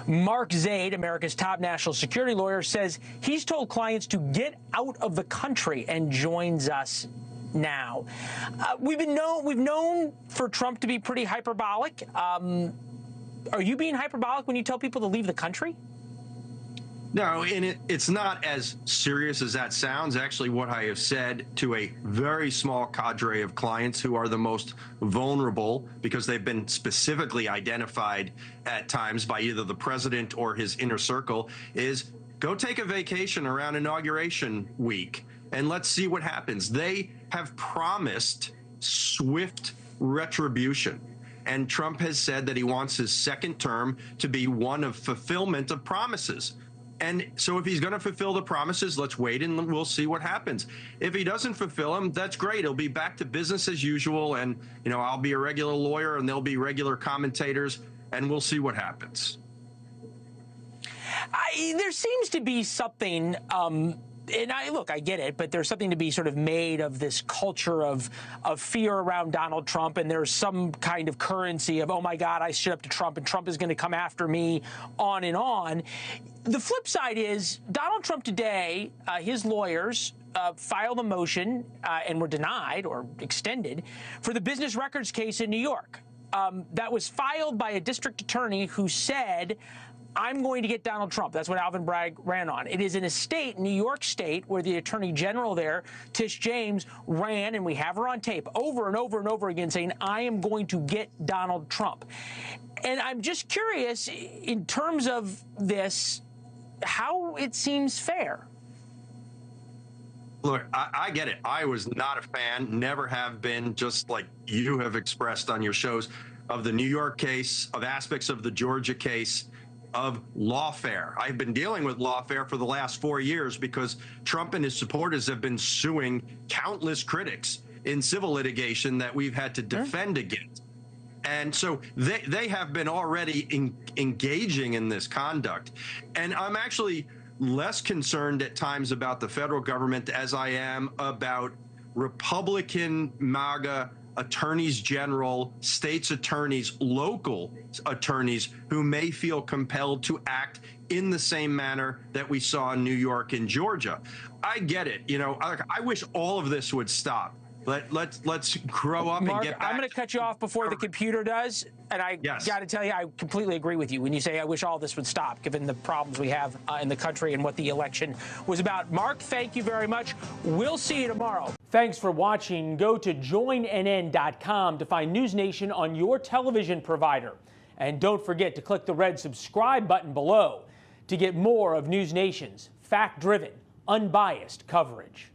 Mark Zaid, America's top national security lawyer, says he's told clients to get out of the country and joins us now. We've known for Trump to be pretty hyperbolic. Are you being hyperbolic when you tell people to leave the country? No, and it's not as serious as that sounds. Actually, what I have said to a very small cadre of clients who are the most vulnerable because they've been specifically identified at times by either the president or his inner circle is go take a vacation around inauguration week and let's see what happens. They have promised swift retribution. And Trump has said that he wants his second term to be one of fulfillment of promises. And so if he's going to fulfill the promises, let's wait and we'll see what happens. If he doesn't fulfill them, that's great. It'll be back to business as usual. And, you know, I'll be a regular lawyer and there'll be regular commentators and we'll see what happens. There seems to be something, and I get it, but there's something to be sort of made of this culture of fear around Donald Trump, and there's some kind of currency of, oh my God, I stood up to Trump and Trump is going to come after me, on and on. The flip side is Donald Trump today, his lawyers filed a motion and were denied or extended for the business records case in New York. That was filed by a district attorney who said, I'm going to get Donald Trump. That's what Alvin Bragg ran on. It is in a state, New York State, where the attorney general there, Tish James, ran, and we have her on tape, over and over and over again saying, I am going to get Donald Trump. And I'm just curious, in terms of this, how it seems fair. Look, I get it. I was not a fan, never have been, just like you have expressed on your shows, of the New York case, of aspects of the Georgia case, of lawfare. I've been dealing with lawfare for the last 4 years because Trump and his supporters have been suing countless critics in civil litigation that we've had to defend against. And so they have been already engaging in this conduct. And I'm actually less concerned at times about the federal government as I am about Republican MAGA attorneys general, states attorneys, local attorneys who may feel compelled to act in the same manner that we saw in New York and Georgia. I get it. You know, I wish all of this would stop. Let's grow up Mark, and get back. I'm going to cut you off before the computer does. And I got to tell you, I completely agree with you when you say I wish all this would stop, given the problems we have in the country and what the election was about. Mark, thank you very much. We'll see you tomorrow. Thanks for watching. Go to joinnn.com to find NewsNation on your television provider. And don't forget to click the red subscribe button below to get more of NewsNation's fact-driven, unbiased coverage.